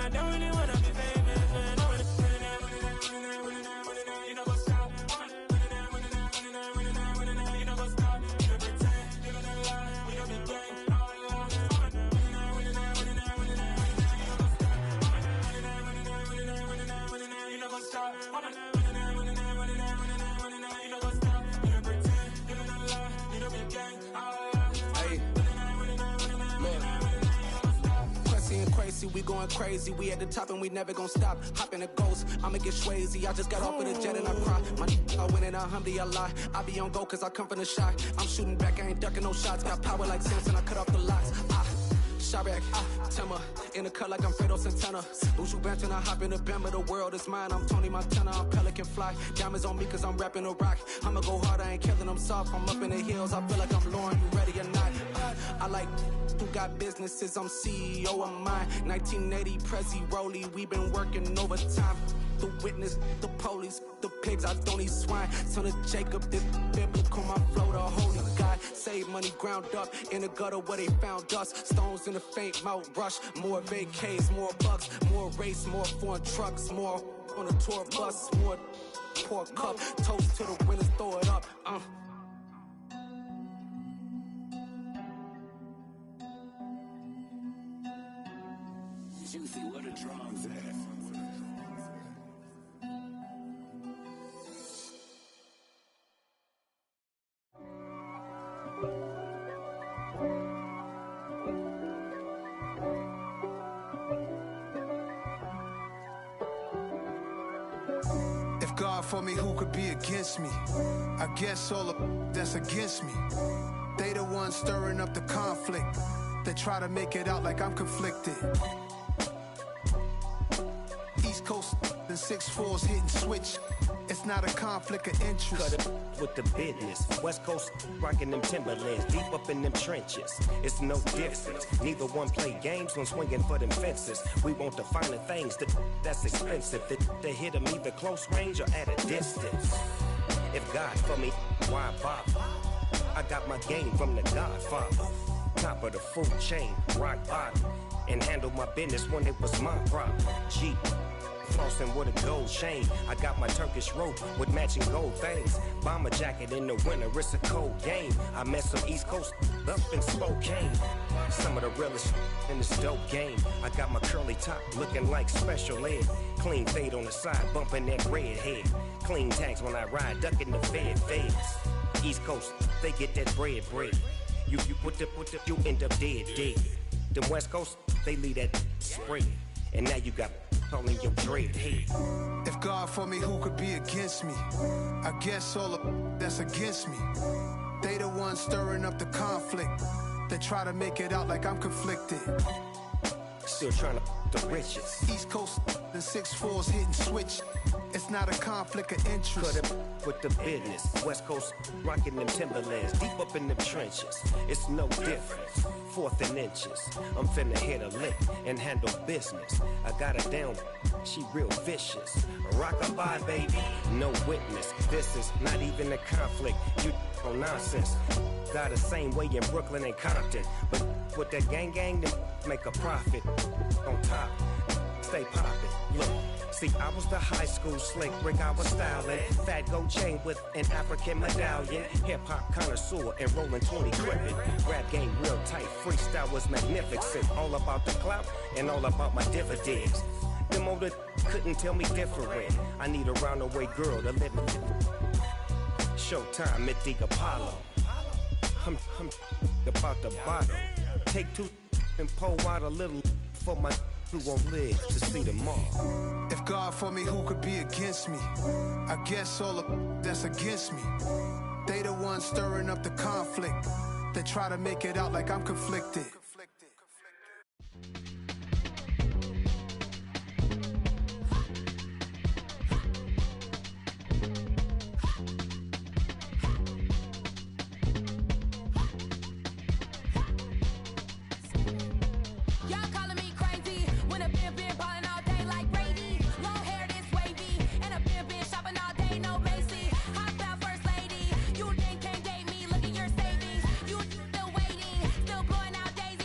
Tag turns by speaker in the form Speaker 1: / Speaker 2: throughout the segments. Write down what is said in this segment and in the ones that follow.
Speaker 1: I don't really wanna be famous, man. You know what's up? You know what's up? You don't pretend, you don't lie, you don't be gay. You know what's up?
Speaker 2: We going crazy, we at the top and we never gon' stop. Hop in a ghost, I'ma get swayzy. I just got off of the jet and I cry. My I win in a Humvee, I lie. I be on go cause I come from the shot. I'm shooting back, I ain't ducking no shots. Got power like Samson, I cut off the locks. Chirac, Timmer, in the cut like I'm Fredo Santana. Buju Banton, I hop in the Bama, the world is mine. I'm Tony Montana, I'm Pelican Fly. Diamonds on me cause I'm rapping a rock. I'ma go hard, I ain't killing them soft. I'm up in the hills, I feel like I'm Lauren, you ready or not? I like who got businesses, I'm CEO of mine. 1980 Prezi Rolly, we been working overtime. The witness, the police, the pigs, I don't eat swine. Son of Jacob, this biblical, my flow, the holy God. Save money ground up in the gutter where they found us. Stones in the faint Mount Rush. More vacays, more bucks, more race, more foreign trucks, more on a tour bus, more pour cup. Toast to the winners, throw it up.
Speaker 3: Juicy, where the drums at?
Speaker 4: If God for me, who could be against me? I guess all of that's against me. They the ones stirring up the conflict. They try to make it out like I'm conflicted. East Coast and 6'4's hitting switch. It's not a conflict of interest.
Speaker 5: Cut it with the business. West Coast rocking them Timberlands, deep up in them trenches. It's no difference. Neither one play games when swinging for them fences. We want the finer things that's expensive. They hit them either close range or at a distance. If God for me, why bother? I got my game from the Godfather. Top of the food chain, rock bottom, and handle my business when it was my problem. Jeep, flossing with a gold chain. I got my Turkish rope with matching gold things. Bomber jacket in the winter, it's a cold game. I met some East Coast up in Spokane. Some of the realest in this dope game. I got my curly top looking like special ed. Clean fade on the side, bumping that red head. Clean tags when I ride, ducking the feds. East Coast, they get that bread. You put the, you end up dead. Them West Coast, they leave that spread. And now you got all in your dread head.
Speaker 4: If God for me, who could be against me? I guess all of that's against me. They the ones stirring up the conflict. They try to make it out like I'm conflicted.
Speaker 5: Still trying to the riches.
Speaker 4: East Coast and 6'4's hitting switch. It's not a conflict of interest.
Speaker 5: Cut it with the business. West Coast rocking them Timberlands, deep up in them trenches. It's no difference. 4th and inches. I'm finna hit a lick and handle business. I got her down, she real vicious. Rock-a-bye, baby, no witness. This is not even a conflict. You on nonsense. Got the same way in Brooklyn and Compton. But with that gang, then make a profit. On top, stay poppin'. Look. See, I was the high school slick Rick, I was styling. Fat gold chain with an African medallion. Hip-hop connoisseur and rolling 20 gripping. Rap game real tight, freestyle was magnificent. All about the clout and all about my dividends. Them older couldn't tell me different. I need a roundaway girl to live in. Showtime at the Apollo. I'm about the bottle. Take 2 and pour out a little for my who won't live to see tomorrow.
Speaker 4: If God for me, who could be against me? I guess all of that's against me. They the ones stirring up the conflict. They try to make it out like I'm conflicted.
Speaker 6: Days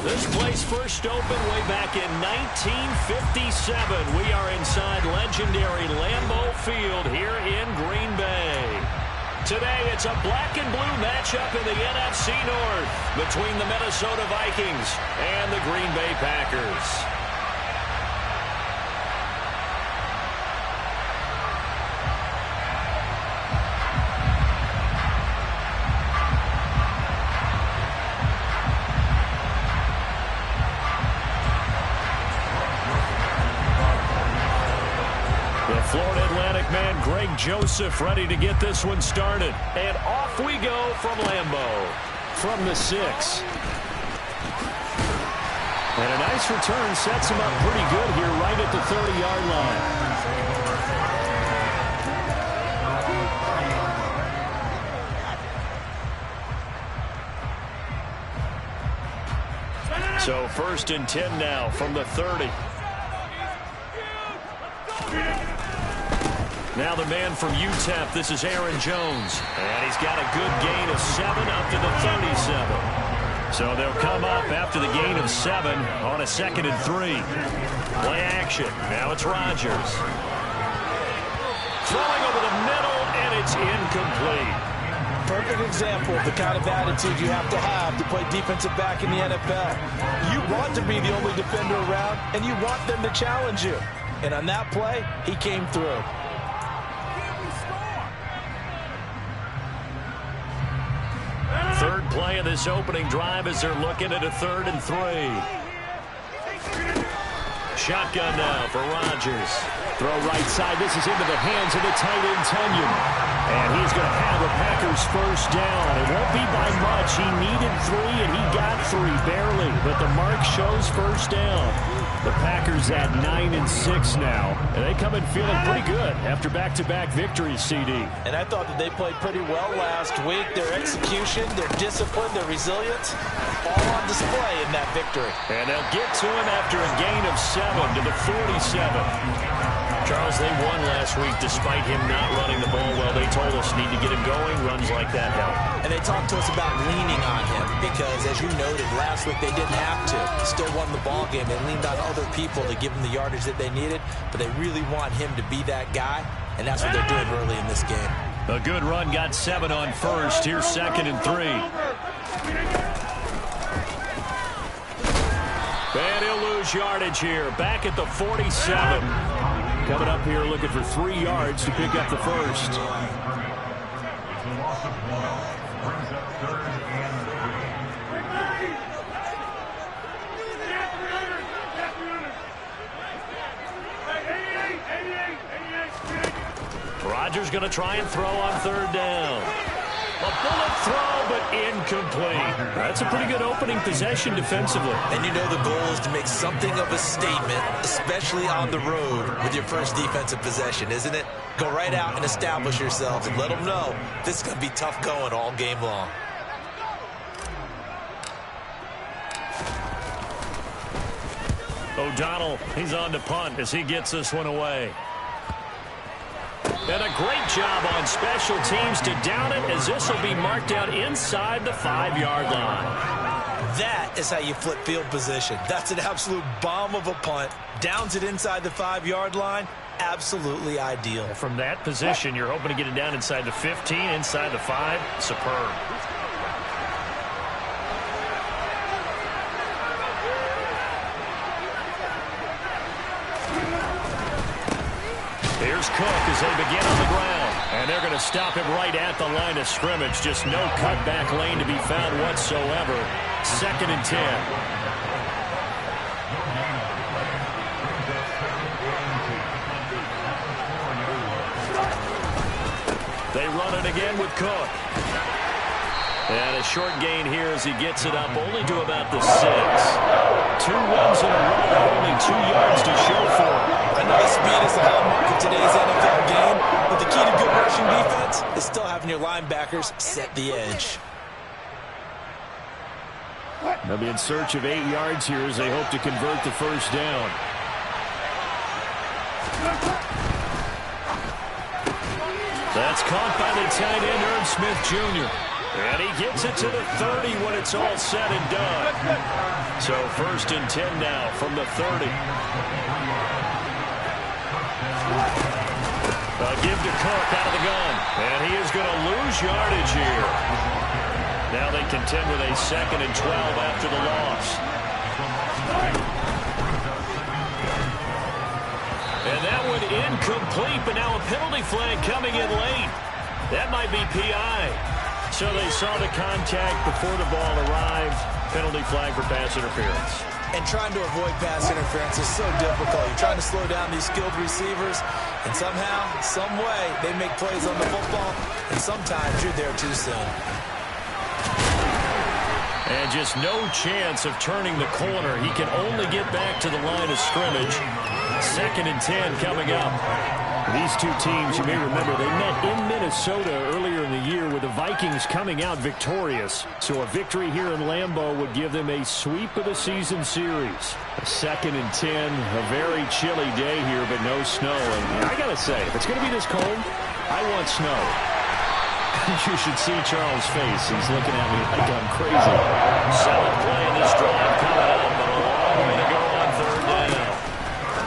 Speaker 6: This place first opened way back in 1957. We are inside legendary Lambeau Field here in Green Bay. Today, it's a black and blue matchup in the NFC North between the Minnesota Vikings and the Green Bay Packers. Florida Atlantic man Greg Joseph ready to get this one started. And off we go from Lambeau. From the 6. And a nice return sets him up pretty good here right at the 30-yard line. So 1st and 10 now from the 30. Now the man from UTEP, this is Aaron Jones. And he's got a good gain of 7 up to the 37. So they'll come up after the gain of 7 on a 2nd and 3. Play action. Now it's Rodgers. Throwing over the middle, and it's incomplete.
Speaker 7: Perfect example of the kind of attitude you have to play defensive back in the NFL. You want to be the only defender around, and you want them to challenge you. And on that play, he came through.
Speaker 6: Third play of this opening drive as they're looking at a 3rd and 3. Shotgun now for Rodgers. Throw right side. This is into the hands of the tight end, Tunyon. And he's going to have the Packers first down. It won't be by much. He needed 3, and he got 3, barely. But the mark shows first down. The Packers at 9 and 6 now. And they come in feeling pretty good after back-to-back victories, CD.
Speaker 7: And I thought that they played pretty well last week. Their execution, their discipline, their resilience, all on display in that victory.
Speaker 6: And they'll get to him after a gain of 7 to the 47. Charles, they won last week despite him not running the ball well. They told us need to get him going. Runs like that help.
Speaker 7: And they talked to us about leaning on him because, as you noted, last week they didn't have to. Still won the ball game. They leaned on other people to give them the yardage that they needed, but they really want him to be that guy, and that's what they're doing early in this game.
Speaker 6: A good run, got 7 on first. Here's 2nd and 3. And he'll lose yardage here. Back at the 47. Coming up here looking for 3 yards to pick up the first. Rodgers going to try and throw on 3rd down. A bullet throw, but incomplete. That's a pretty good opening possession defensively.
Speaker 7: And you know the goal is to make something of a statement, especially on the road with your first defensive possession, isn't it? Go right out and establish yourselves and let them know this is going to be tough going all game long.
Speaker 6: O'Donnell, he's on to punt as he gets this one away. And a great job on special teams to down it as this will be marked out inside the 5-yard line.
Speaker 7: That is how you flip field position. That's an absolute bomb of a punt. Downs it inside the 5-yard line. Absolutely ideal.
Speaker 6: From that position, you're hoping to get it down inside the 15, inside the 5. Superb. Here's Cook as they begin on the ground. And they're going to stop him right at the line of scrimmage. Just no cutback lane to be found whatsoever. 2nd and 10. They run it again with Cook. And a short gain here as he gets it up only to about the 6. 2 runs in a row, only 2 yards to show for it.
Speaker 7: I know the speed is the hallmark of today's NFL game, but the key to good rushing defense is still having your linebackers set the edge.
Speaker 6: They'll be in search of 8 yards here as they hope to convert the first down. That's caught by the tight end, Irv Smith Jr. And he gets it to the 30 when it's all said and done. So 1st and 10 now from the 30. A give to Cook out of the gun. And he is going to lose yardage here. Now they contend with a 2nd and 12 after the loss. And that one incomplete, but now a penalty flag coming in late. That might be PI. So they saw the contact before the ball arrived. Penalty flag for pass interference.
Speaker 7: And trying to avoid pass interference is so difficult. You're trying to slow down these skilled receivers, and somehow, some way, they make plays on the football, and sometimes you're there too soon.
Speaker 6: And just no chance of turning the corner. He can only get back to the line of scrimmage. 2nd and 10 coming up. These two teams, you may remember, they met in Minnesota earlier in the year with the Vikings coming out victorious. So a victory here in Lambeau would give them a sweep of the season series. A 2nd and 10, a very chilly day here, but no snow. And I got to say, if it's going to be this cold, I want snow. You should see Charles' face. He's looking at me like I'm crazy. Solid play in this drive coming up, but a long way to go on 3rd down.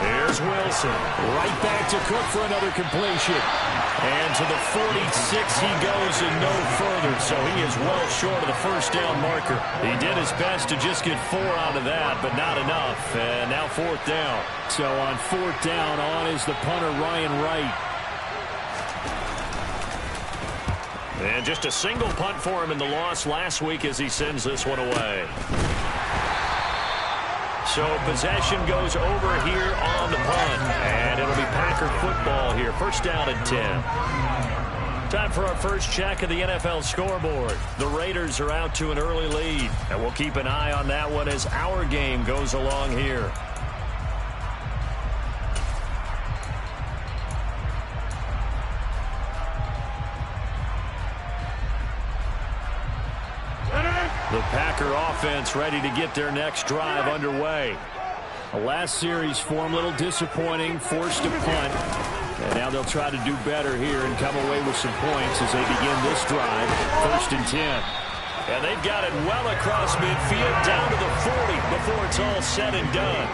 Speaker 6: Here's Wilson. Right back to Cook for another completion. And to the 46 he goes and no further. So he is well short of the 1st down marker. He did his best to just get 4 out of that, but not enough. And now 4th down. So on 4th down, on is the punter, Ryan Wright. And just a single punt for him in the loss last week as he sends this one away. So possession goes over here on the punt. And it'll be Packer football here. 1st down and 10. Time for our first check of the NFL scoreboard. The Raiders are out to an early lead. And we'll keep an eye on that one as our game goes along here. The Packer offense ready to get their next drive underway. The last series for them, a little disappointing, forced a punt. And now they'll try to do better here and come away with some points as they begin this drive. 1st and 10. And they've got it well across midfield down to the 40 before it's all said and done.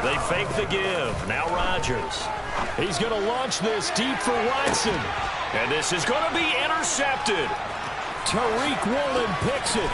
Speaker 6: They fake the give. Now Rodgers. He's going to launch this deep for Watson. And this is going to be intercepted. Tariq Woolen picks it.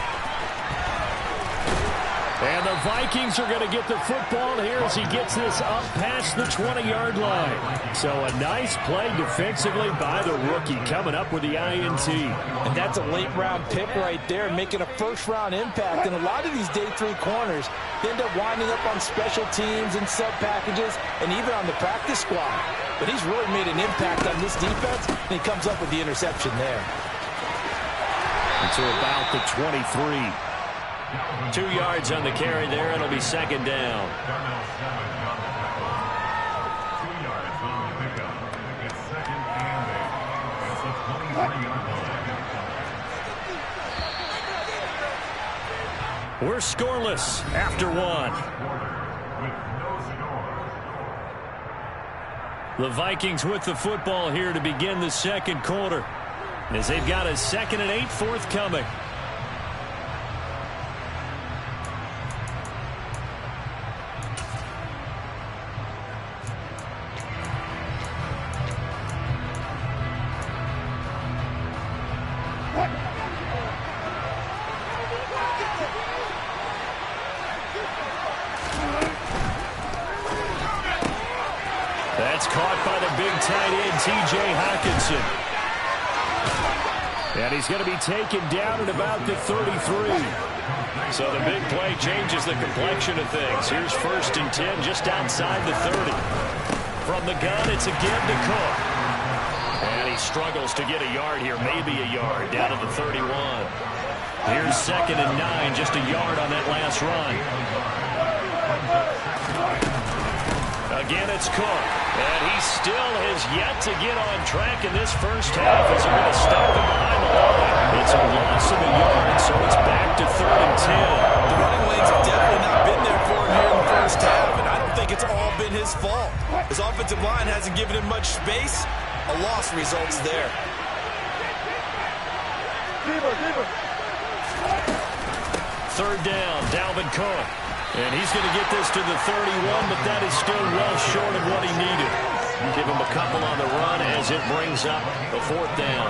Speaker 6: And the Vikings are going to get the football here as he gets this up past the 20-yard line. So a nice play defensively by the rookie coming up with the INT.
Speaker 7: And that's a late-round pick right there, making a first-round impact. And a lot of these day 3 corners end up winding up on special teams and sub-packages and even on the practice squad. But he's really made an impact on this defense, and he comes up with the interception there.
Speaker 6: To about the 23. 2 yards on the carry there. It'll be 2nd down. We're scoreless after 1. The Vikings with the football here to begin the 2nd quarter, as they've got a 2nd and 8 forthcoming. That's caught by the big tight end, T.J. Hockenson. And he's going to be taken down at about the 33. So the big play changes the complexion of things. Here's 1st and 10 just outside the 30. From the gun, it's a give to Cook. And he struggles to get a yard here, maybe a yard, down to the 31. Here's 2nd and 9, just a yard on that last run. Again, it's Cook. And he still has yet to get on track in this first half as they're going to stop him behind the line. It's a loss of a yard, so it's back to 3rd and 10.
Speaker 7: The running lanes have definitely not been there for him here in the first half, and I don't think it's all been his fault. His offensive line hasn't given him much space, A loss results there.
Speaker 6: Third down, Dalvin Cook. And he's going to get this to the 31, but that is still well short of what he needed. Give him a couple on the run as it brings up the fourth down.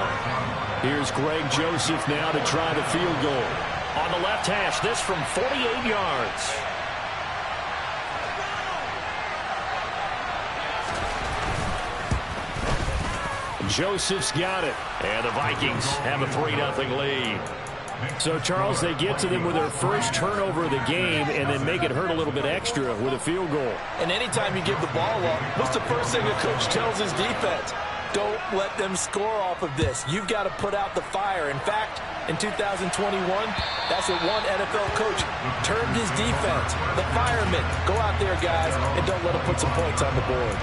Speaker 6: Here's Greg Joseph now to try the field goal. On the left hash, this from 48 yards. Joseph's got it. And the Vikings have a 3-0 lead. So, Charles, they get to them with their first turnover of the game and then make it hurt a little bit extra with a field goal.
Speaker 7: And anytime you give the ball up, what's the first thing a coach tells his defense? Don't let them score off of this. You've got to put out the fire. In fact, in 2021, that's what one NFL coach termed his defense. The firemen. Go out there, guys, and don't let them put some points on the board.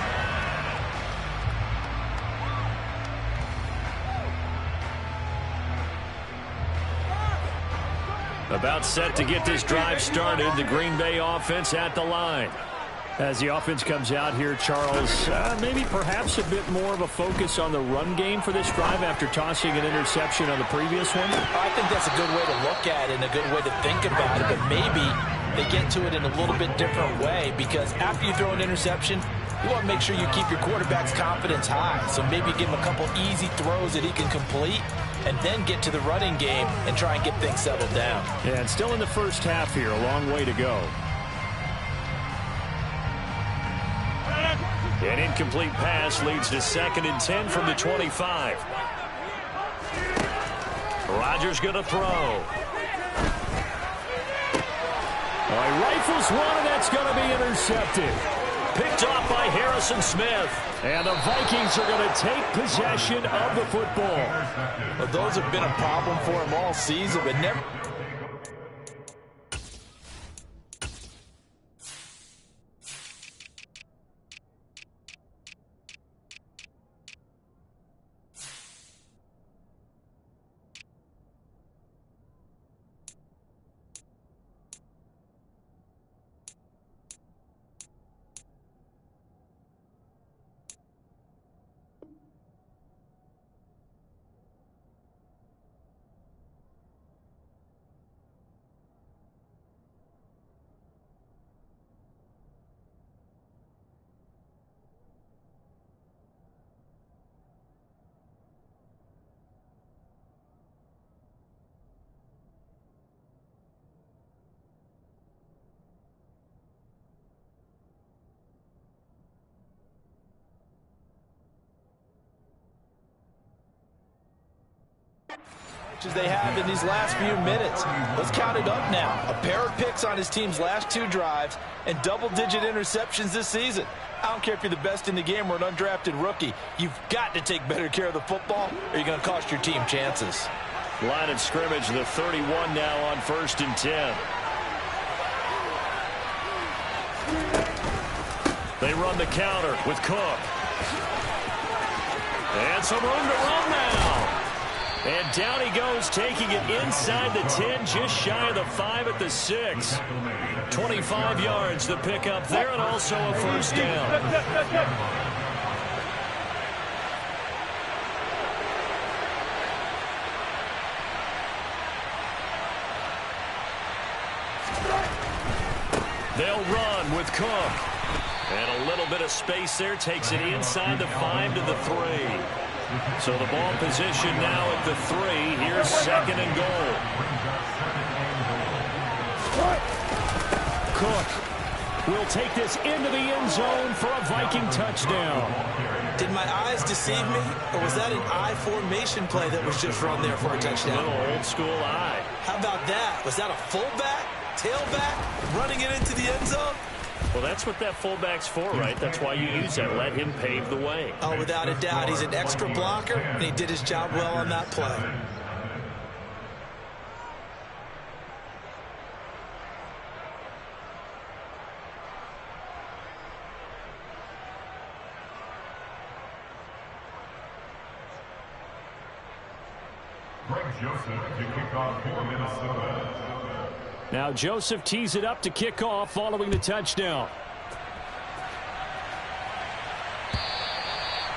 Speaker 6: About set to get this drive started. The Green Bay offense at the line. As the offense comes out here, Charles, maybe perhaps a bit more of a focus on the run game for this drive after tossing an interception on the previous one?
Speaker 7: I think that's a good way to look at it and a good way to think about it, but maybe they get to it in a little bit different way, because after you throw an interception, you want to make sure you keep your quarterback's confidence high. So maybe give him a couple easy throws that he can complete and then get to the running game and try and get things settled down.
Speaker 6: Yeah, and still in the first half here, a long way to go. An incomplete pass leads to 2nd and 10 from the 25. Rodgers going to throw. He rifles one, and that's going to be intercepted. Picked off by Harrison Smith. And the Vikings are going to take possession of the football.
Speaker 7: Well, those have been a problem for him all season, but never... they have in these last few minutes. Let's count it up now. A pair of picks on his team's last 2 drives and double-digit interceptions this season. I don't care if you're the best in the game or an undrafted rookie. You've got to take better care of the football or you're going to cost your team chances.
Speaker 6: Line of scrimmage, the 31 now on 1st and 10. They run the counter with Cook. And some room to run now. And down he goes, taking it inside the 10, just shy of the 5 at the 6. 25 yards the pickup there, and also a first down. They'll run with Cook. And a little bit of space there, takes it inside the 5 to the 3. So the ball position now at the 3. Here's 2nd and goal. Cook will take this into the end zone for a Viking touchdown.
Speaker 7: Did my eyes deceive me, or was that an I formation play that was just run there for a touchdown?
Speaker 6: A little old school eye.
Speaker 7: How about that? Was that a fullback, tailback, running it into the end zone?
Speaker 6: Well, that's what that fullback's for, right? That's why you use that. Let him pave the way.
Speaker 7: Oh, without a doubt. He's an extra blocker, and he did his job well on that play.
Speaker 1: Greg Joseph to kick off for Minnesota.
Speaker 6: Now Joseph tees it up to kick off following the touchdown.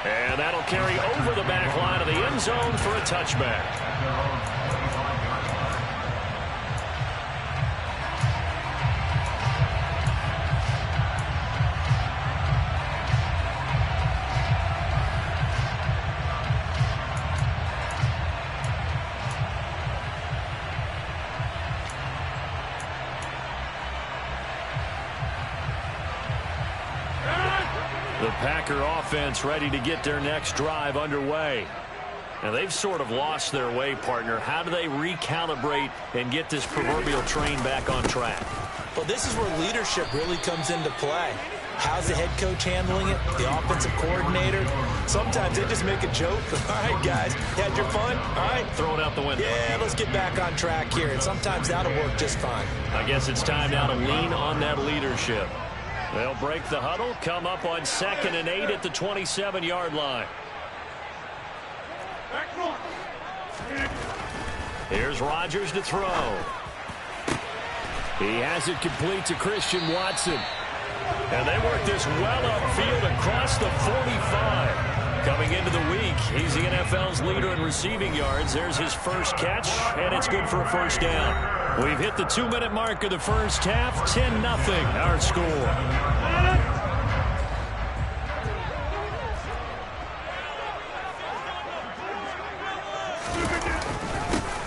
Speaker 6: And that'll carry over the back line of the end zone for a touchback. The Packer offense ready to get their next drive underway. Now, they've sort of lost their way, partner. How do they recalibrate and get this proverbial train back on track?
Speaker 7: Well, this is where leadership really comes into play. How's the head coach handling it? The offensive coordinator? Sometimes they just make a joke. All right, guys, you had your fun? All right.
Speaker 6: Throw it out the window.
Speaker 7: Yeah, let's get back on track here. And sometimes that'll work just fine.
Speaker 6: I guess it's time now to lean on that leadership. They'll break the huddle, come up on 2nd and 8 at the 27-yard line. Here's Rodgers to throw. He has it complete to Christian Watson. And they work this well upfield across the 45. Coming into the week, he's the NFL's leader in receiving yards. There's his first catch, and it's good for a first down. We've hit the 2-minute mark of the first half. 10-0 our score.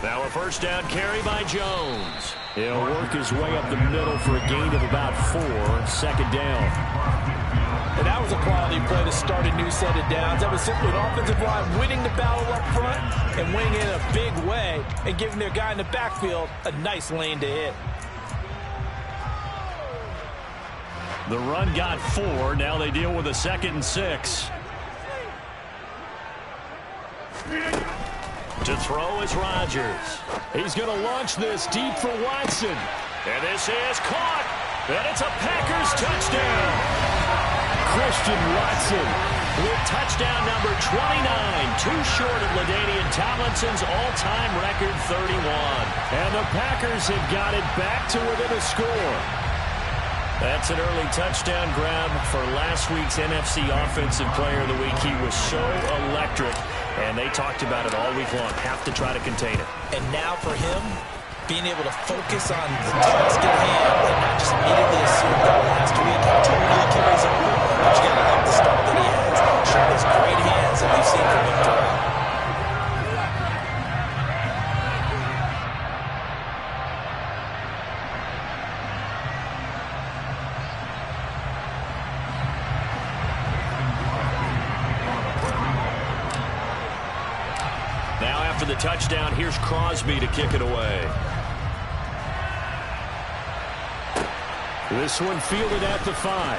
Speaker 6: Now a first down carry by Jones. He'll work his way up the middle for a gain of about 4. 2nd down.
Speaker 7: And that was a quality play to start a new set of downs. That was simply an offensive line winning the battle up front and winning it in a big way and giving their guy in the backfield a nice lane to hit.
Speaker 6: The run got 4. Now they deal with a 2nd and 6. To throw is Rodgers. He's going to launch this deep for Watson. And this is caught. And it's a Packers touchdown. Christian Watson with touchdown number 29. Too short of LaDainian Tomlinson's all-time record 31. And the Packers have got it back to within a score. That's an early touchdown grab for last week's NFC Offensive Player of the Week. He was so electric. And they talked about it all week long. Have to try to contain it.
Speaker 7: And now for him, being able to focus on the task at hand and not just immediately assume that last week he totally carries over. But you got to love the start that he has. Showing his great hands that we've seen from him throughout.
Speaker 6: After the touchdown, here's Crosby to kick it away. This one fielded at the 5.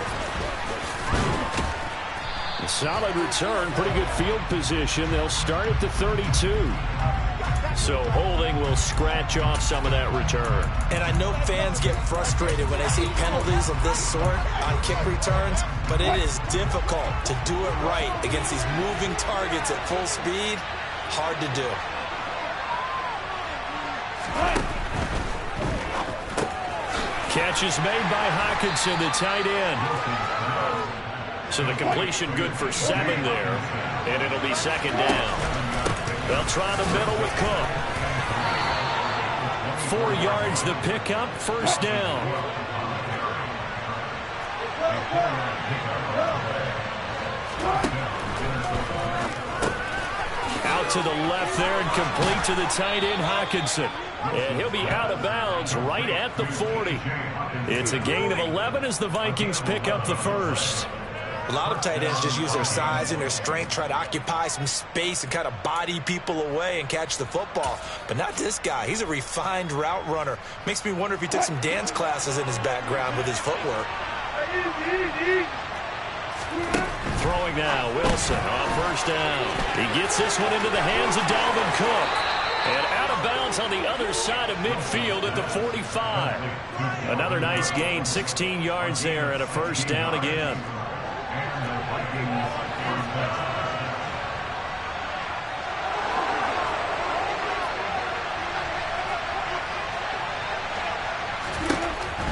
Speaker 6: A solid return, pretty good field position. They'll start at the 32. So holding will scratch off some of that return.
Speaker 7: And I know fans get frustrated when they see penalties of this sort on kick returns, but it is difficult to do it right against these moving targets at full speed. Hard to do.
Speaker 6: Catch is made by Hockenson, the tight end. So the completion good for 7 there, and it'll be 2nd down. They'll try the middle with Cook. 4 yards the pickup, first down. Out to the left there and complete to the tight end, Hockenson. And he'll be out of bounds right at the 40. It's a gain of 11 as the Vikings pick up the first.
Speaker 7: A lot of tight ends just use their size and their strength, try to occupy some space and kind of body people away and catch the football. But not this guy. He's a refined route runner. Makes me wonder if he took some dance classes in his background with his footwork.
Speaker 6: Throwing now, Wilson on first down. He gets this one into the hands of Dalvin Cook. And out of bounds on the other side of midfield at the 45. Another nice gain, 16 yards there and a first down again.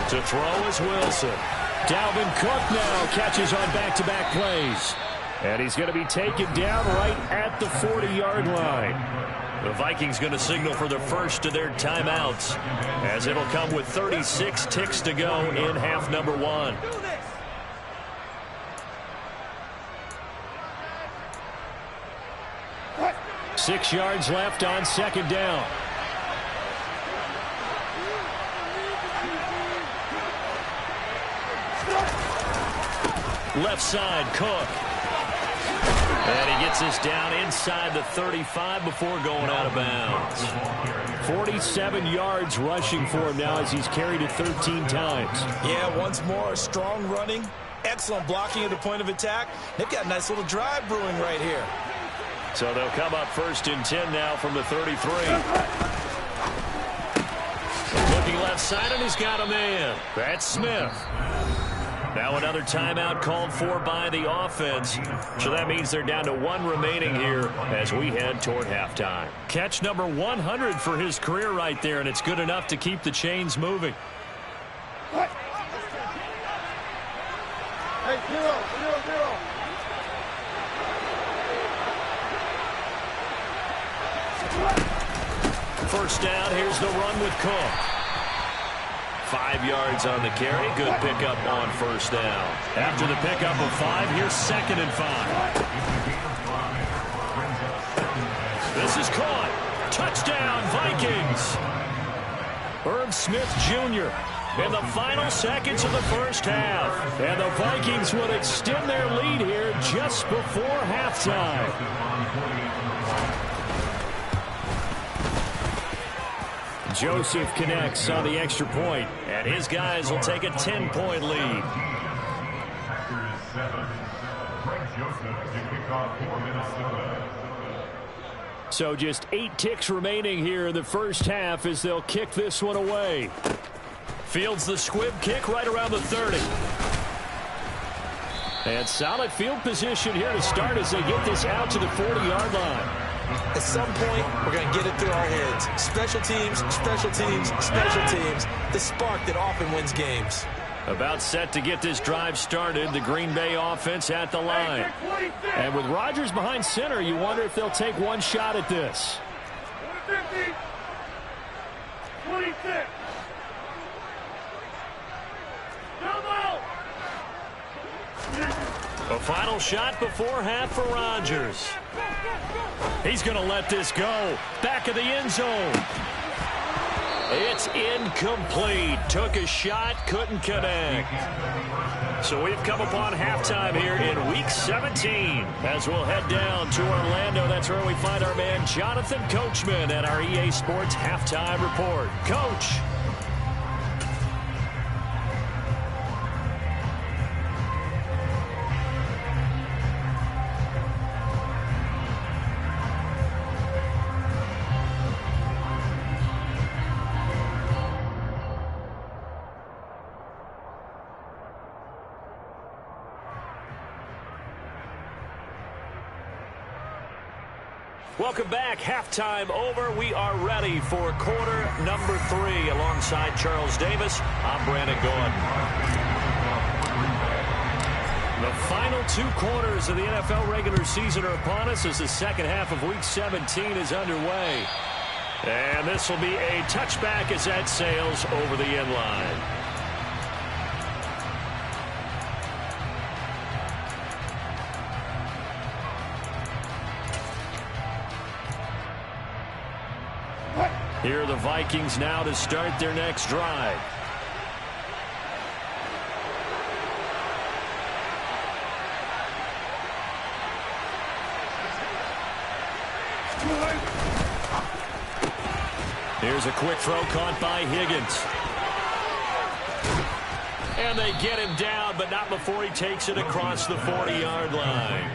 Speaker 6: To throw is Wilson. Dalvin Cook now catches on back-to-back plays. And he's going to be taken down right at the 40-yard line. The Vikings going to signal for the first of their timeouts, as it'll come with 36 ticks to go in half number 1. Six yards left on second down. Left side, Cook. And he gets us down inside the 35 before going out of bounds. 47 yards rushing for him now as he's carried it 13 times.
Speaker 7: Yeah, once more, strong running, excellent blocking at the point of attack. They've got a nice little drive brewing right here.
Speaker 6: So they'll come up first and 10 now from the 33. Looking left side, and he's got a man. That's Smith. Now another timeout called for by the offense. So that means they're down to 1 remaining here as we head toward halftime. Catch number 100 for his career right there, and it's good enough to keep the chains moving.
Speaker 8: Hey, 0-0-0.
Speaker 6: First down, here's the run with Cook. 5 yards on the carry. Good pickup on first down. After the pickup of 5, here's 2nd and 5. This is caught. Touchdown, Vikings. Herb Smith Jr. in the final seconds of the first half. And the Vikings will extend their lead here just before halftime. Joseph connects on the extra point, and his guys will take a 10-point lead. So just 8 ticks remaining here in the first half as they'll kick this one away. Fields the squib kick right around the 30. And solid field position here to start as they get this out to the 40-yard line.
Speaker 7: At some point, we're going to get it through our heads. Special teams, special teams, special teams. The spark that often wins games.
Speaker 6: About set to get this drive started, the Green Bay offense at the line. And with Rodgers behind center, you wonder if they'll take one shot at this.
Speaker 8: 26.
Speaker 6: A final shot before half for Rodgers. He's going to let this go. Back of the end zone. It's incomplete. Took a shot, couldn't connect. So we've come upon halftime here in Week 17. As we'll head down to Orlando, that's where we find our man Jonathan Coachman at our EA Sports Halftime Report. Coach. Welcome back. Halftime over. We are ready for quarter number 3 alongside Charles Davis. I'm Brandon Gordon. The final 2 quarters of the NFL regular season are upon us as the second half of Week 17 is underway. And this will be a touchback as that sails over the end line. Here are the Vikings now to start their next drive. Here's a quick throw caught by Higgins. And they get him down, but not before he takes it across the 40-yard line.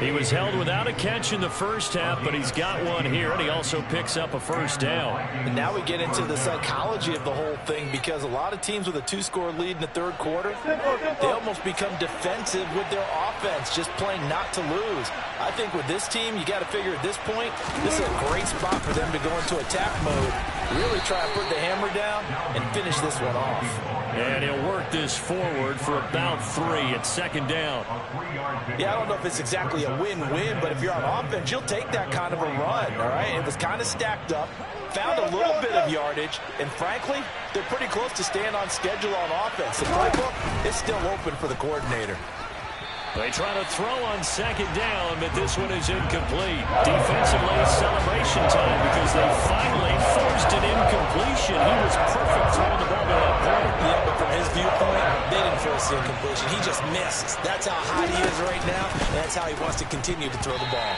Speaker 6: He was held without a catch in the first half, but he's got one here, and he also picks up a first down.
Speaker 7: And now we get into the psychology of the whole thing, because a lot of teams with a 2-score lead in the third quarter, they almost become defensive with their offense, just playing not to lose. I think with this team, you got to figure at this point, this is a great spot for them to go into attack mode Really try and put the hammer down and finish this one off.
Speaker 6: And he'll work this forward for about 3 at second down.
Speaker 7: Yeah, I don't know if it's exactly a win-win, but if you're on offense, you'll take that kind of a run, all right? It was kind of stacked up, found a little bit of yardage, and frankly, they're pretty close to staying on schedule on offense. The playbook is still open for the coordinator.
Speaker 6: They try to throw on second down, but this one is incomplete. Defensively, celebration time because they finally forced an incompletion. He was perfect throwing the ball to that point.
Speaker 7: Yeah, but from his viewpoint, they didn't force the incompletion. He just missed. That's how hot he is right now, and that's how he wants to continue to throw the ball.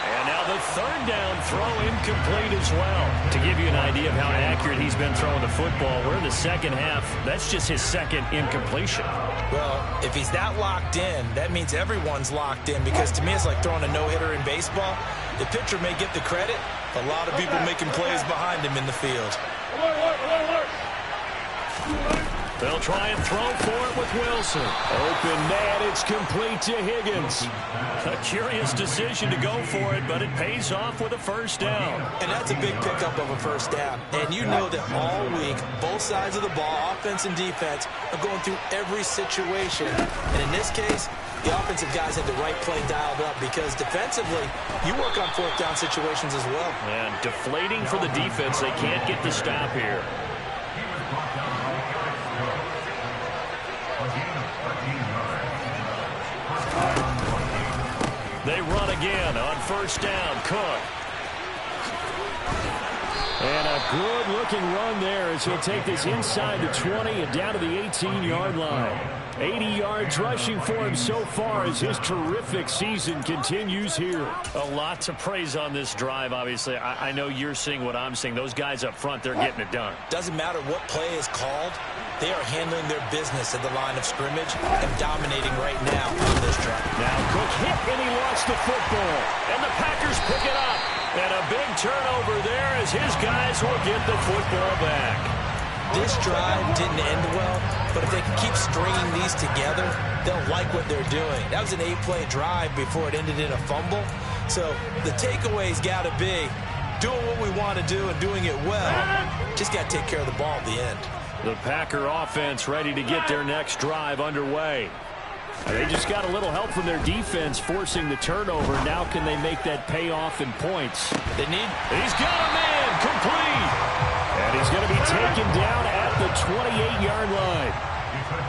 Speaker 6: And now the third down throw incomplete as well. To give you an idea of how accurate he's been throwing the football, we're in the second half. That's just his second incompletion.
Speaker 7: Well, if he's that locked in, that means everyone's locked in, because to me it's like throwing a no-hitter in baseball. The pitcher may get the credit, a lot of people making plays behind him in the field.
Speaker 6: They'll try and throw for it with Wilson. Open man, it's complete to Higgins. A curious decision to go for it, but it pays off with a first down.
Speaker 7: And that's a big pickup of a first down. And you know that all week, both sides of the ball, offense and defense, are going through every situation. And in this case, the offensive guys had the right play dialed up, because defensively, you work on fourth down situations as well.
Speaker 6: And deflating for the defense. They can't get the stop here. They run again on first down. Cook. And a good-looking run there as he'll take this inside the 20 and down to the 18-yard line. 80 yards rushing for him so far as his terrific season continues here. A lot to praise on this drive, obviously. I know you're seeing what I'm seeing. Those guys up front, they're getting it done.
Speaker 7: Doesn't matter what play is called. They are handling their business at the line of scrimmage and dominating right now on this drive.
Speaker 6: Now Cook hit and he lost the football. And the Packers pick it up. And a big turnover there as his guys will get the football back.
Speaker 7: This drive didn't end well, but if they can keep stringing these together, they'll like what they're doing. That was an 8-play drive before it ended in a fumble. So the takeaway's got to be doing what we want to do and doing it well. Just got to take care of the ball at the end.
Speaker 6: The Packer offense ready to get their next drive underway. They just got a little help from their defense forcing the turnover. Now can they make that pay off in points? He's got a man complete. And he's going to be taken down at the 28-yard line.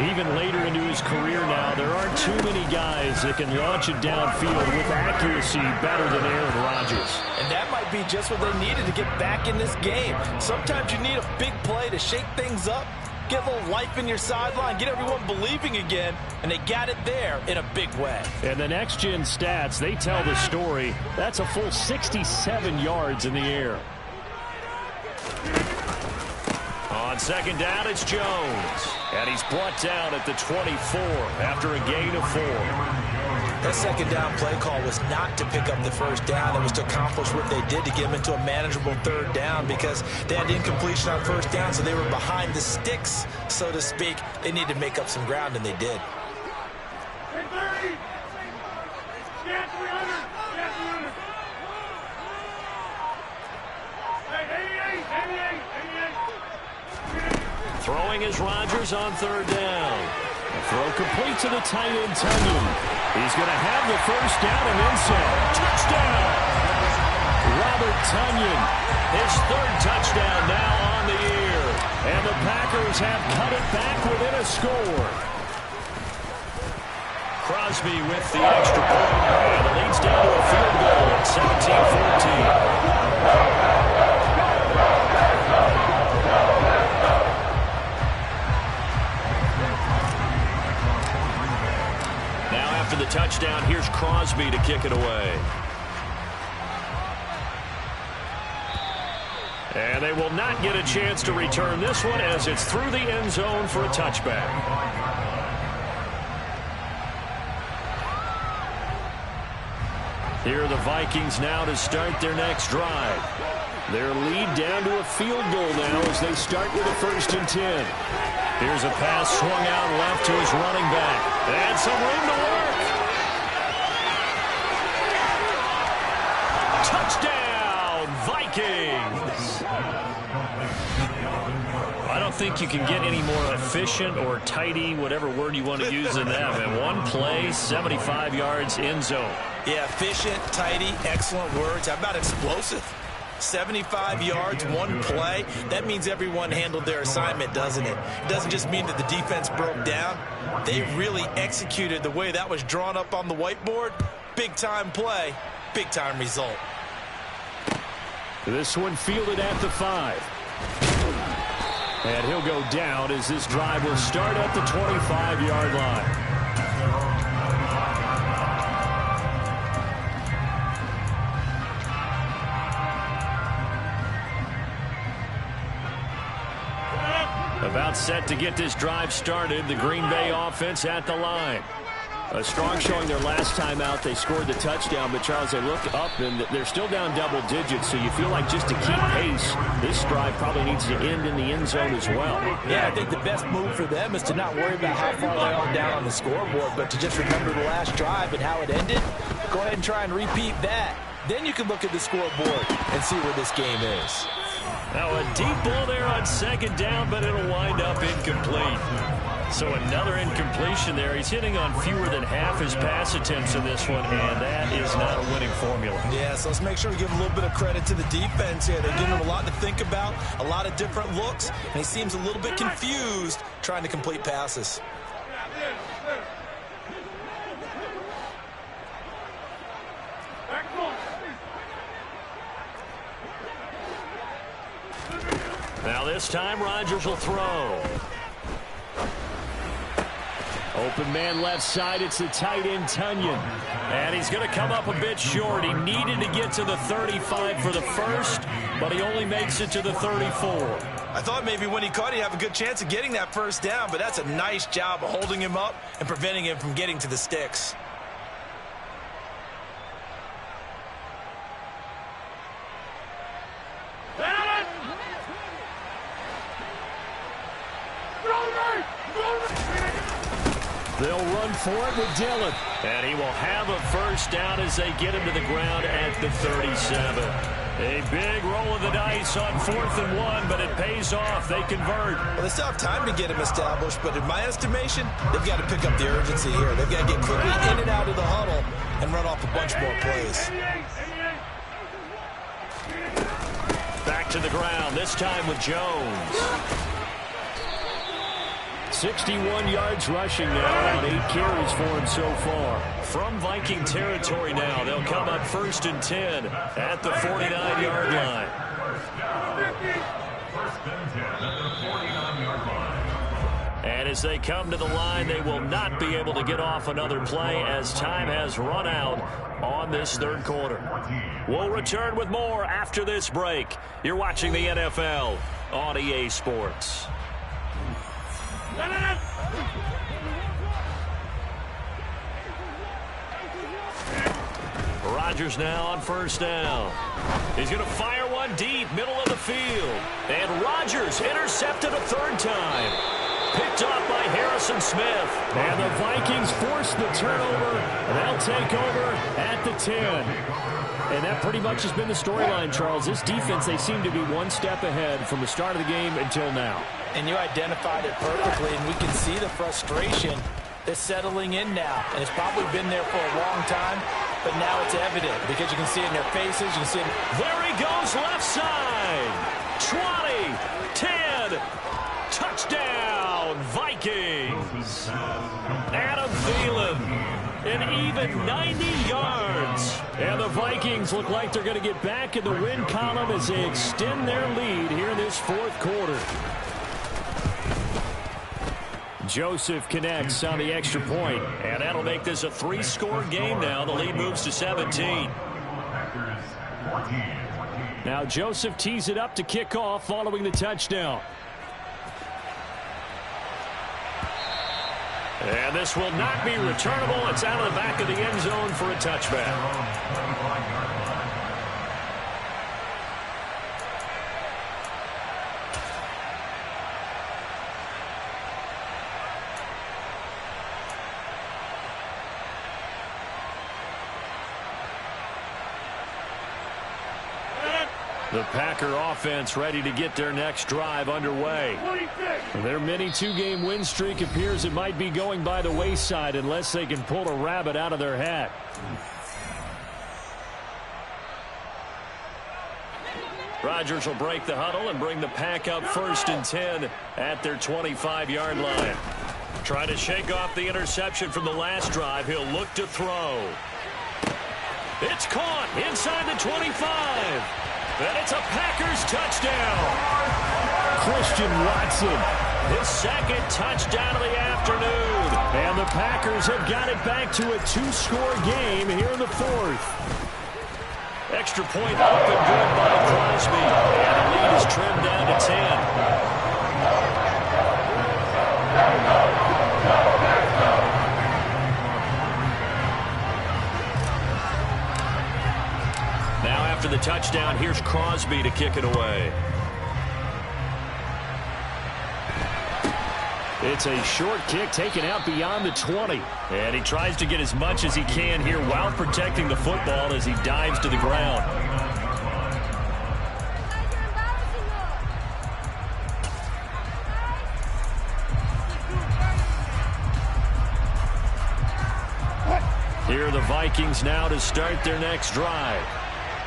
Speaker 6: Even later into his career now, there aren't too many guys that can launch it downfield with accuracy better than Aaron Rodgers.
Speaker 7: And that might be just what they needed to get back in this game. Sometimes you need a big play to shake things up, get a little life in your sideline, get everyone believing again, and they got it there in a big way.
Speaker 6: And the next-gen stats, they tell the story. That's a full 67 yards in the air. On second down, it's Jones. And he's brought down at the 24 after a gain of 4.
Speaker 7: That second down play call was not to pick up the first down. It was to accomplish what they did to get them into a manageable third down, because they had incompletion on first down, so they were behind the sticks, so to speak. They needed to make up some ground, and they did.
Speaker 6: Throwing is Rodgers on third down. A throw complete to the tight end, Tunyon. He's going to have the first down and then some. Touchdown! Robert Tunyon, his third touchdown now on the year. And the Packers have cut it back within a score. Crosby with the extra point. And the lead's down to a field goal at 17-14. After the touchdown, here's Crosby to kick it away. And they will not get a chance to return this one as it's through the end zone for a touchback. Here are the Vikings now to start their next drive. Their lead down to a field goal now as they start with a 1st and 10. Here's a pass swung out left to his running back. And some room to work. Touchdown, Vikings. I don't think you can get any more efficient or tidy, whatever word you want to use in that. And one play, 75 yards, end zone.
Speaker 7: Yeah, efficient, tidy, excellent words. How about explosive? 75 yards, one play. That means everyone handled their assignment, doesn't it? It doesn't just mean that the defense broke down. They really executed the way that was drawn up on the whiteboard. Big-time play, big-time result.
Speaker 6: This one fielded at the 5. And he'll go down as this drive will start at the 25-yard line. About set to get this drive started. The Green Bay offense at the line. A strong showing their last time out. They scored the touchdown, but Charles, they look up and they're still down double digits, so you feel like just to keep pace, this drive probably needs to end in the end zone as well.
Speaker 7: Yeah, I think the best move for them is to not worry about how far they are down on the scoreboard, but to just remember the last drive and how it ended. Go ahead and try and repeat that. Then you can look at the scoreboard and see where this game is.
Speaker 6: Now a deep ball there on second down, but it'll wind up incomplete. So another incompletion there. He's hitting on fewer than half his pass attempts in this one, and that is not a winning formula.
Speaker 7: Yeah, so let's make sure we give a little bit of credit to the defense here. They're giving him a lot to think about, a lot of different looks, and he seems a little bit confused trying to complete passes.
Speaker 6: Now this time Rodgers will throw. Open man left side. It's the tight end, Tunyon. And he's going to come up a bit short. He needed to get to the 35 for the first, but he only makes it to the 34.
Speaker 7: I thought maybe when he caught it, he'd have a good chance of getting that first down, but that's a nice job of holding him up and preventing him from getting to the sticks.
Speaker 6: They'll run for it with Dillon. And he will have a first down as they get him to the ground at the 37. A big roll of the dice on 4th and 1, but it pays off. They convert.
Speaker 7: Well, they still have time to get him established, but in my estimation, they've got to pick up the urgency here. They've got to get quickly in and out of the huddle and run off a bunch more plays.
Speaker 6: Back to the ground, this time with Jones. 61 yards rushing now on 8 carries for him so far. From Viking territory now, they'll come up 1st and 10 at the 49-yard line. And as they come to the line, they will not be able to get off another play as time has run out on this third quarter. We'll return with more after this break. You're watching the NFL on EA Sports. Rodgers now on first down. He's going to fire one deep, middle of the field. And Rodgers intercepted a third time. Picked off by Harrison Smith. And the Vikings force the turnover. They'll take over at the 10. And that pretty much has been the storyline, Charles. This defense, they seem to be one step ahead from the start of the game until now.
Speaker 7: And you identified it perfectly, and we can see the frustration that's settling in now. And it's probably been there for a long time, but now it's evident because you can see it in their faces. You can see it.
Speaker 6: There he goes, left side. 20, 10, touchdown, Vikings. Adam Thielen, an even 90 yards. And the Vikings look like they're going to get back in the win column as they extend their lead here in this fourth quarter. Joseph connects on the extra point, and that'll make this a 3-score game now. The lead moves to 17. Now Joseph tees it up to kick off following the touchdown. And this will not be returnable. It's out of the back of the end zone for a touchback. The Packer offense ready to get their next drive underway. Their mini two-game win streak appears it might be going by the wayside unless they can pull a rabbit out of their hat. Rodgers will break the huddle and bring the Pack up 1st and 10 at their 25-yard line. Trying to shake off the interception from the last drive. He'll look to throw. It's caught inside the 25. And it's a Packers touchdown. Christian Watson, his 2nd touchdown of the afternoon. And the Packers have got it back to a 2-score game here in the 4th. Extra point up and good by Crosby. And the lead is trimmed down to 10. Now after the touchdown, here's Crosby to kick it away. It's a short kick taken out beyond the 20. And he tries to get as much as he can here while protecting the football as he dives to the ground. Here are the Vikings now to start their next drive.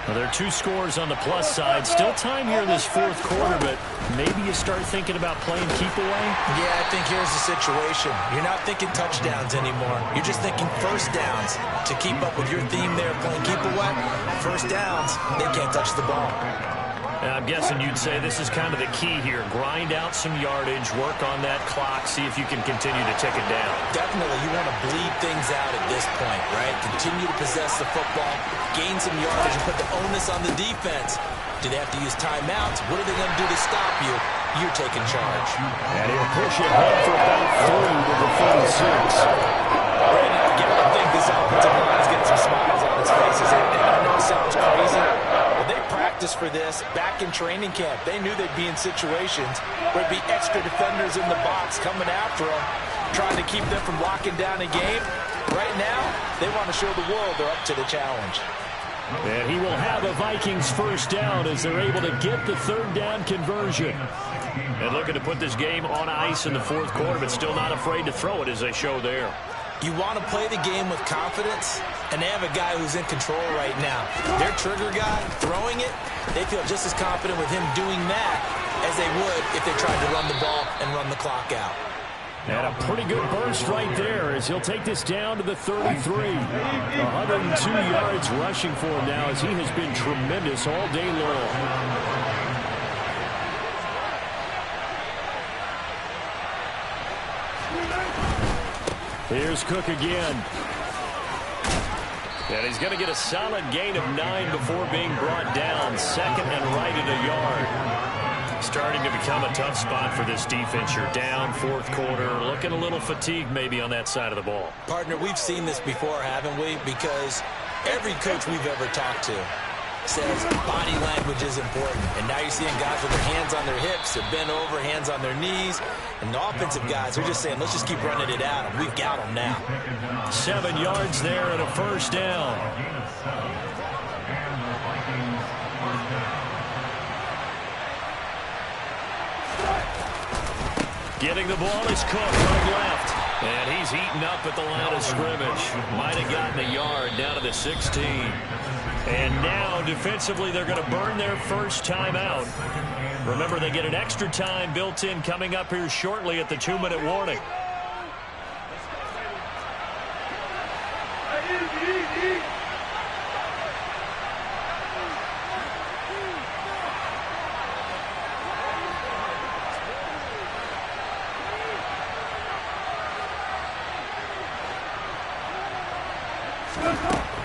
Speaker 6: Well, there are 2 scores on the plus side. Still time here in this 4th quarter, but maybe you start thinking about playing keep away?
Speaker 7: Yeah, I think here's the situation. You're not thinking touchdowns anymore. You're just thinking first downs. To keep up with your theme there, playing keep away, first downs, they can't touch the ball.
Speaker 6: And I'm guessing you'd say this is kind of the key here. Grind out some yardage, work on that clock, see if you can continue to tick it down.
Speaker 7: Definitely, you want to bleed things out at this point, right? Continue to possess the football, gain some yardage, and put the onus on the defense. Do they have to use timeouts? What are they going to do to stop you? You're taking charge.
Speaker 6: And he'll push it home for about 3 to the 46.
Speaker 7: Brandon, you got to think this offensive line is getting some smiles on its faces. And I know it sounds crazy. They practiced for this back in training camp. They knew they'd be in situations where there'd be extra defenders in the box coming after them, trying to keep them from locking down a game. Right now, they want to show the world they're up to the challenge.
Speaker 6: And he will have a Vikings first down as they're able to get the 3rd down conversion. And looking to put this game on ice in the 4th quarter, but still not afraid to throw it as they show there.
Speaker 7: You want to play the game with confidence, and they have a guy who's in control right now. Their trigger guy, throwing it, they feel just as confident with him doing that as they would if they tried to run the ball and run the clock out.
Speaker 6: And a pretty good burst right there as he'll take this down to the 33. 102 yards rushing for him now as he has been tremendous all day long. Here's Cook again. And he's going to get a solid gain of 9 before being brought down. 2nd and right at a yard. Starting to become a tough spot for this defense. You're down 4th quarter. Looking a little fatigued maybe on that side of the ball.
Speaker 7: Partner, we've seen this before, haven't we? Because every coach we've ever talked to says body language is important. And now you're seeing guys with their hands on their hips, they're bent over, hands on their knees. And the offensive guys are just saying, let's just keep running it out. And we've got them now.
Speaker 6: 7 yards there and a first down. Getting the ball is Cook right left. And he's eaten up at the line of scrimmage. Might have gotten a yard down to the 16. And now, defensively, they're going to burn their first timeout. Remember, they get an extra time built in coming up here shortly at the 2-minute warning.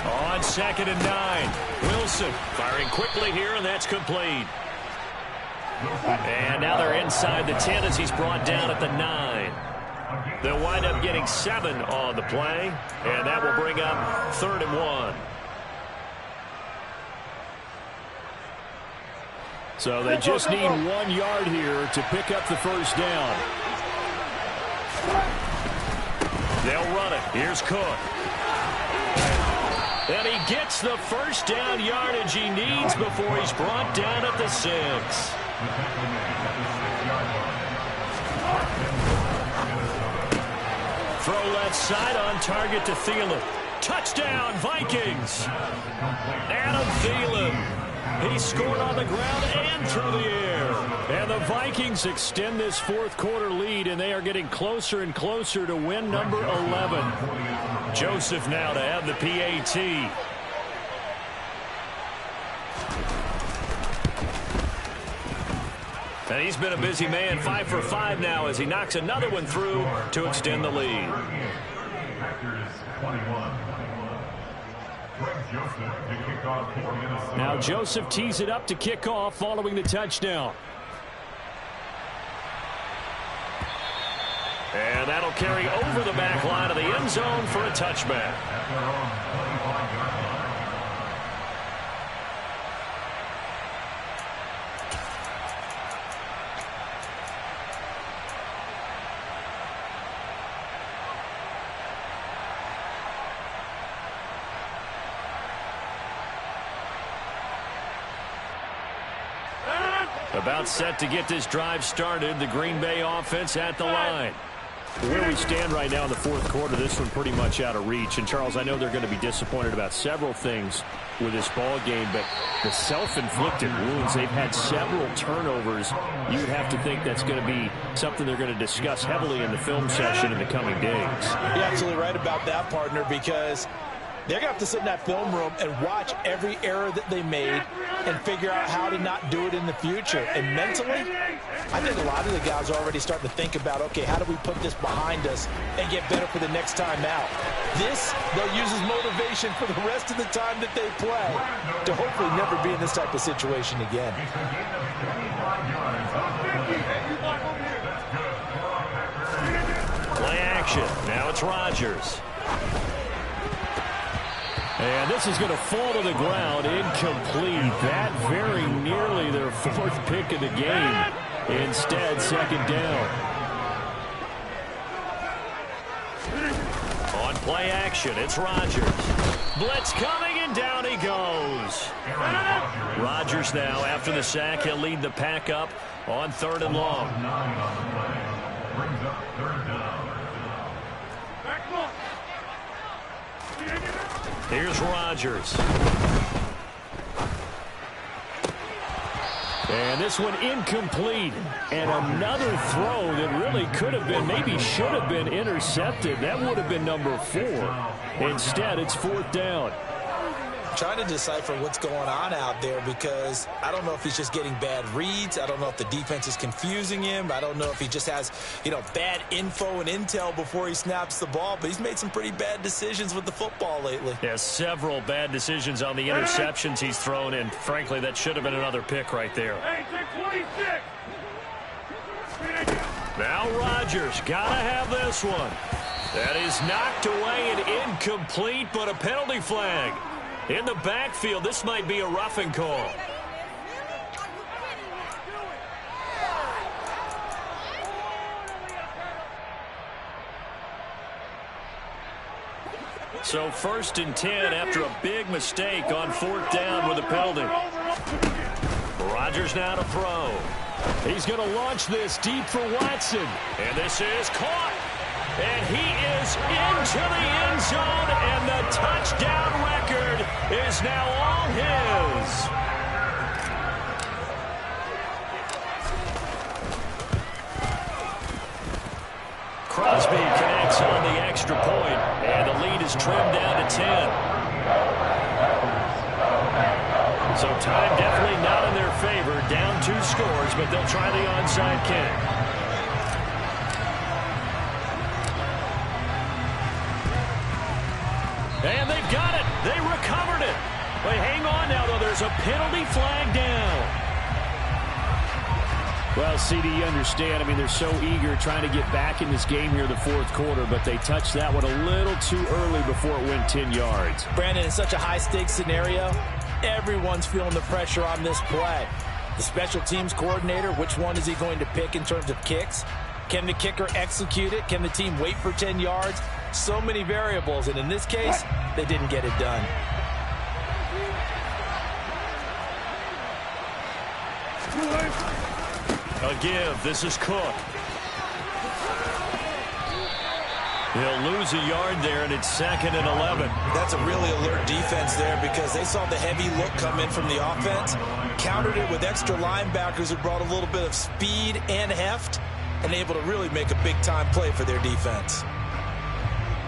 Speaker 6: On 2nd and 9. Wilson firing quickly here, and that's complete. And now they're inside the 10 as he's brought down at the 9. They'll wind up getting 7 on the play, and that will bring up 3rd and 1. So they just need 1 yard here to pick up the first down. They'll run it. Here's Cook. And he gets the first down yardage he needs before he's brought down at the 6. Throw left side on target to Thielen. Touchdown, Vikings. Adam Thielen. He scored on the ground and through the air. And the Vikings extend this fourth quarter lead, and they are getting closer and closer to win number 11. Joseph now to have the PAT. And he's been a busy man, 5 for 5 now as he knocks another one through to extend the lead. Now Joseph tees it up to kick off following the touchdown. And that'll carry over the back line of the end zone for a touchback. About set to get this drive started, the Green Bay offense at the line. Where we stand right now in the fourth quarter, this one pretty much out of reach. And, Charles, I know they're going to be disappointed about several things with this ball game, but the self-inflicted wounds, they've had several turnovers. You would have to think that's going to be something they're going to discuss heavily in the film session in the coming days.
Speaker 7: You're absolutely right about that, partner, because they're going to have to sit in that film room and watch every error that they made and figure out how to not do it in the future. And mentally, I think a lot of the guys are already starting to think about, okay, how do we put this behind us and get better for the next time out? This, they'll use as motivation for the rest of the time that they play to hopefully never be in this type of situation again.
Speaker 6: Play action. Now it's Rodgers. And this is going to fall to the ground, incomplete. That very nearly their fourth pick of the game. Instead, second down. On play action, it's Rodgers. Blitz coming, and down he goes. Rodgers now, after the sack, he'll lead the pack up on 3rd and long. Here's Rodgers. And this one incomplete. And another throw that really could have been, maybe should have been intercepted. That would have been number 4. Instead, it's 4th down.
Speaker 7: Trying to decipher what's going on out there because I don't know if he's just getting bad reads. I don't know if the defense is confusing him. I don't know if he just has, bad info and intel before he snaps the ball. But he's made some pretty bad decisions with the football lately.
Speaker 6: Yeah, several bad decisions on the interceptions he's thrown in. Frankly, that should have been another pick right there. Now Rodgers, gotta have this one. That is knocked away and incomplete, but a penalty flag. In the backfield, this might be a roughing call. So 1st and 10 after a big mistake on 4th down with a penalty. Rodgers now to throw. He's going to launch this deep for Watson. And this is caught. And he is into the end zone, and the touchdown record is now all his. Crosby connects on the extra point, and the lead is trimmed down to 10. So time definitely not in their favor. Down 2 scores, but they'll try the onside kick. And they've got it. They recovered it. But hang on now, though. There's a penalty flag down. Well, CD, you understand. I mean, they're so eager trying to get back in this game here in the fourth quarter, but they touched that one a little too early before it went 10 yards.
Speaker 7: Brandon, in such a high-stakes scenario, everyone's feeling the pressure on this play. The special teams coordinator, which one is he going to pick in terms of kicks? Can the kicker execute it? Can the team wait for 10 yards? So many variables, and in this case, they didn't get it done.
Speaker 6: A give. This is Cook. He'll lose a yard there, and it's 2nd and 11.
Speaker 7: That's a really alert defense there because they saw the heavy look come in from the offense, countered it with extra linebackers who brought a little bit of speed and heft, and able to really make a big-time play for their defense.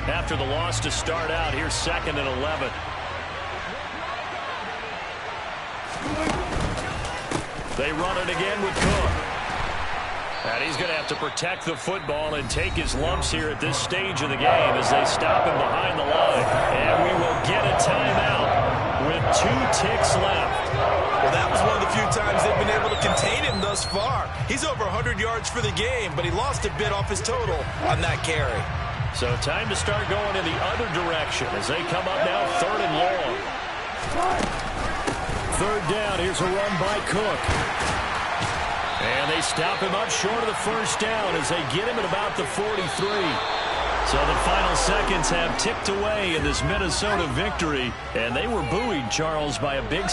Speaker 6: After the loss to start out, here's 2nd and 11. They run it again with Cook. And he's going to have to protect the football and take his lumps here at this stage of the game as they stop him behind the line. And we will get a timeout with 2 ticks left.
Speaker 7: Well, that was one of the few times they've been able to contain him thus far. He's over 100 yards for the game, but he lost a bit off his total on that carry.
Speaker 6: So time to start going in the other direction as they come up now 3rd and long. 3rd down. Here's a run by Cook. And they stop him up short of the 1st down as they get him at about the 43. So the final seconds have ticked away in this Minnesota victory. And they were buoyed, Charles, by a big